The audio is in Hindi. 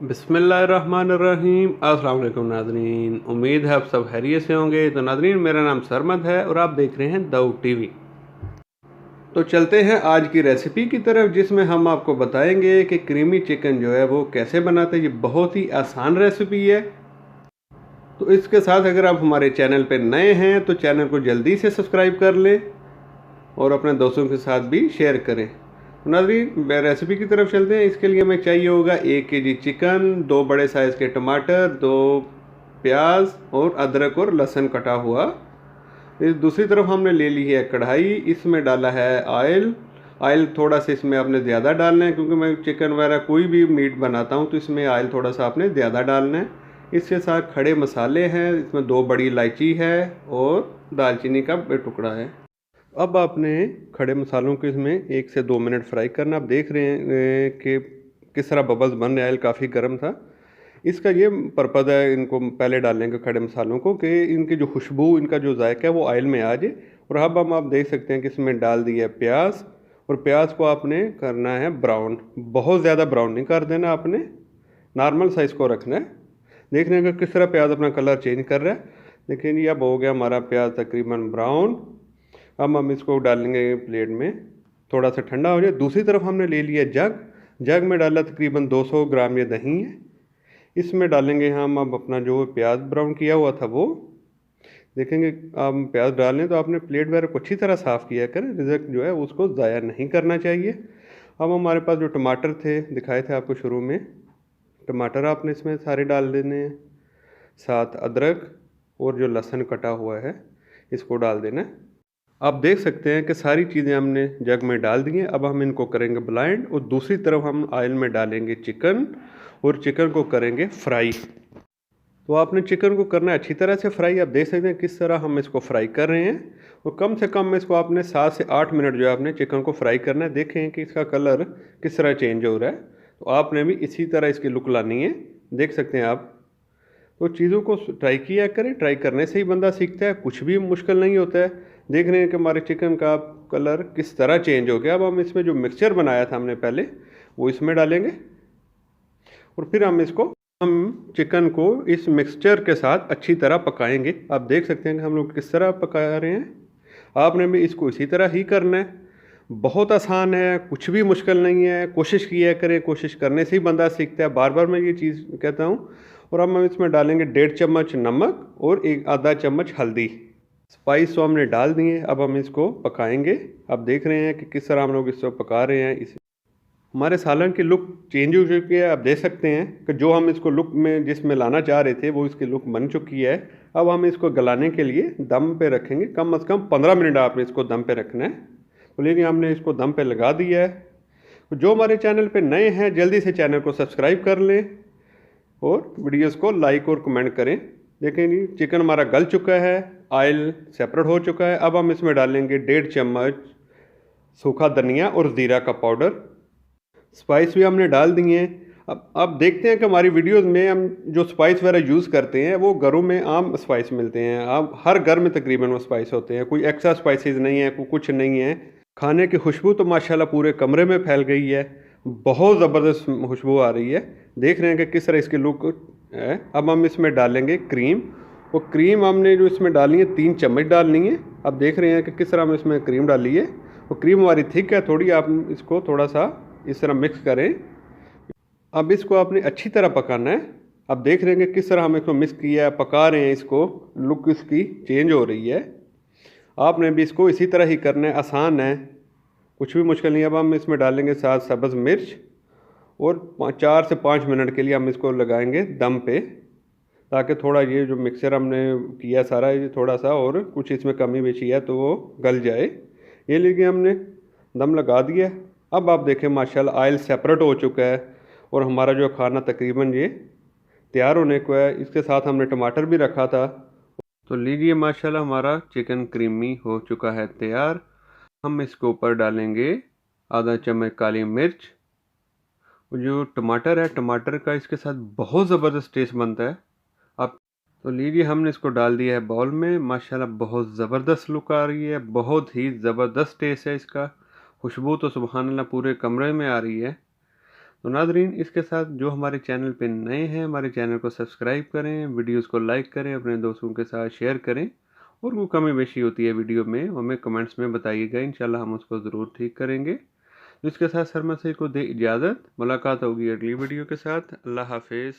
बिस्मिल्लाहिर्रहमानिर्रहीम। अस्सलाम वालेकुम नाज़रीन, उम्मीद है आप सब खैरियत से होंगे। तो नाज़रीन, मेरा नाम सरमद है और आप देख रहे हैं दाऊद टीवी। तो चलते हैं आज की रेसिपी की तरफ, जिसमें हम आपको बताएंगे कि क्रीमी चिकन जो है वो कैसे बनाते हैं। ये बहुत ही आसान रेसिपी है। तो इसके साथ अगर आप हमारे चैनल पर नए हैं तो चैनल को जल्दी से सब्सक्राइब कर लें और अपने दोस्तों के साथ भी शेयर करें। तो नाज़रीन, रेसिपी की तरफ चलते हैं। इसके लिए हमें चाहिए होगा 1 केजी चिकन, 2 बड़े साइज़ के टमाटर, 2 प्याज और अदरक और लहसुन कटा हुआ। इस दूसरी तरफ हमने ले ली है कढ़ाई, इसमें डाला है ऑयल थोड़ा सा इसमें आपने ज़्यादा डालना है, क्योंकि मैं चिकन वगैरह कोई भी मीट बनाता हूँ तो इसमें ऑयल थोड़ा सा आपने ज़्यादा डालना है। इसके साथ खड़े मसाले हैं, इसमें 2 बड़ी इलायची है और दालचीनी का टुकड़ा है। अब आपने खड़े मसालों को इसमें 1 से 2 मिनट फ्राई करना। आप देख रहे हैं कि किस तरह बबल्स बन रहे हैं। ऑयल काफ़ी गर्म था। इसका ये पर्पज़ है इनको पहले डालने का खड़े मसालों को, कि इनकी जो खुशबू, इनका जो जायका है वो ऑयल में आ जाए। और अब हम आप देख सकते हैं कि इसमें डाल दिया है प्याज, और प्याज को आपने करना है ब्राउन। बहुत ज़्यादा ब्राउन नहीं कर देना आपने, नॉर्मल साइज़ को रखना है। देख रहे हैं कि किस तरह प्याज अपना कलर चेंज कर रहा है। लेकिन ये अब हो गया हमारा प्याज तकरीबन ब्राउन। अब हम इसको डालेंगे प्लेट में, थोड़ा सा ठंडा हो जाए। दूसरी तरफ हमने ले लिया जग में डाला तकरीबन 200 ग्राम ये दही है। इसमें डालेंगे हम अब अपना जो प्याज ब्राउन किया हुआ था वो। देखेंगे आप प्याज डालें तो आपने प्लेट वगैरह को अच्छी तरह साफ़ किया करें, रिजल्ट जो है उसको ज़ाया नहीं करना चाहिए। अब हमारे पास जो टमाटर थे दिखाए थे आपको शुरू में, टमाटर आपने इसमें सारे डाल देने हैं। साथ अदरक और जो लहसुन कटा हुआ है इसको डाल देना है। आप देख सकते हैं कि सारी चीज़ें हमने जग में डाल दी हैं। अब हम इनको करेंगे ब्लाइंड, और दूसरी तरफ हम ऑयल में डालेंगे चिकन और चिकन को करेंगे फ्राई। तो आपने चिकन को करना है अच्छी तरह से फ्राई। आप देख सकते हैं किस तरह हम इसको फ्राई कर रहे हैं, और कम से कम इसको आपने 7 से 8 मिनट जो है आपने चिकन को फ्राई करना है। देखें कि इसका कलर किस तरह चेंज हो रहा है। तो आपने भी इसी तरह इसकी लुक लानी है। देख सकते हैं आप। तो चीज़ों को ट्राई किया करें, ट्राई करने से ही बंदा सीखता है, कुछ भी मुश्किल नहीं होता है। देख रहे हैं कि हमारे चिकन का कलर किस तरह चेंज हो गया। अब हम इसमें जो मिक्सचर बनाया था हमने पहले, वो इसमें डालेंगे, और फिर हम चिकन को इस मिक्सचर के साथ अच्छी तरह पकाएंगे। आप देख सकते हैं कि हम लोग किस तरह पका रहे हैं। आपने भी इसको इसी तरह ही करना है। बहुत आसान है, कुछ भी मुश्किल नहीं है। कोशिश किया करें, कोशिश करने से ही बंदा सीखता है। बार बार मैं ये चीज़ कहता हूँ। और अब हम इसमें डालेंगे 1.5 चम्मच नमक और आधा चम्मच हल्दी। स्पाइस तो हमने डाल दिए, अब हम इसको पकाएंगे। आप देख रहे हैं कि किस तरह हम लोग इसको पका रहे हैं। हमारे सालन की लुक चेंज हो चुकी है। आप देख सकते हैं कि जो हम इसको लुक में जिसमें लाना चाह रहे थे वो इसकी लुक बन चुकी है। अब हम इसको गलाने के लिए दम पे रखेंगे। कम से कम 15 मिनट आपने इसको दम पे रखना है। तो लेकिन हमने इसको दम पे लगा दिया है। तो जो हमारे चैनल पे नए हैं जल्दी से चैनल को सब्सक्राइब कर लें और वीडियोस को लाइक और कमेंट करें। देखें चिकन हमारा गल चुका है, ऑयल सेपरेट हो चुका है। अब हम इसमें डालेंगे 1.5 चम्मच सूखा धनिया और ज़ीरा का पाउडर। स्पाइस भी हमने डाल दिए हैं। अब देखते हैं कि हमारी वीडियोस में हम जो स्पाइस वगैरह यूज़ करते हैं वो घरों में आम स्पाइस मिलते हैं। अब हर घर में तकरीबन वो स्पाइस होते हैं, कोई एक्स्ट्रा स्पाइसेस नहीं है, कोई कुछ नहीं है। खाने की खुशबू तो माशाल्लाह पूरे कमरे में फैल गई है। बहुत ज़बरदस्त खुशबू आ रही है। देख रहे हैं कि किस तरह इसकी लुक है। अब हम इसमें डालेंगे क्रीम। वो क्रीम हमने जो इसमें डाली है 3 चम्मच डालनी है। अब देख रहे हैं कि किस तरह हम इसमें क्रीम डाली है। वो क्रीम हमारी थिक है थोड़ी, आप इसको थोड़ा सा इस तरह मिक्स करें। अब इसको आपने अच्छी तरह पकाना है। अब देख रहे हैं कि किस तरह हम इसको मिक्स किया है, पका रहे हैं इसको, लुक इसकी चेंज हो रही है। आपने भी इसको इसी तरह ही करना है, आसान है, कुछ भी मुश्किल नहीं है। अब हम इसमें डालेंगे 7 सब्ज़ मिर्च, और 4 से 5 मिनट के लिए हम इसको लगाएंगे दम पे, ताकि थोड़ा ये जो मिक्सचर हमने किया सारा, ये थोड़ा सा और कुछ इसमें कमी बेची है तो वो गल जाए। ये लेके हमने दम लगा दिया। अब आप देखें माशाल्लाह ऑयल सेपरेट हो चुका है, और हमारा जो खाना तकरीबन ये तैयार होने को है। इसके साथ हमने टमाटर भी रखा था। तो लीजिए माशाल्लाह हमारा चिकन क्रीमी हो चुका है तैयार। हम इसके ऊपर डालेंगे आधा चम्मच काली मिर्च। जो टमाटर है, टमाटर का इसके साथ बहुत ज़बरदस्त टेस्ट बनता है। आप तो लीजिए हमने इसको डाल दिया है बाउल में। माशाल्लाह बहुत ज़बरदस्त लुक आ रही है, बहुत ही ज़बरदस्त टेस्ट है इसका। खुशबू तो सुबहानल्लाह पूरे कमरे में आ रही है। तो नाज़रीन, इसके साथ जो हमारे चैनल पे नए हैं, हमारे चैनल को सब्सक्राइब करें, वीडियोस को लाइक करें, अपने दोस्तों के साथ शेयर करें, और वो कमी बेशी होती है वीडियो में हमें कमेंट्स में बताइएगा, इंशाल्लाह हम उसको ज़रूर ठीक करेंगे। तो इसके साथ सरमद से को दे इजाज़त, मुलाकात होगी अगली वीडियो के साथ। अल्लाह हाफिज़।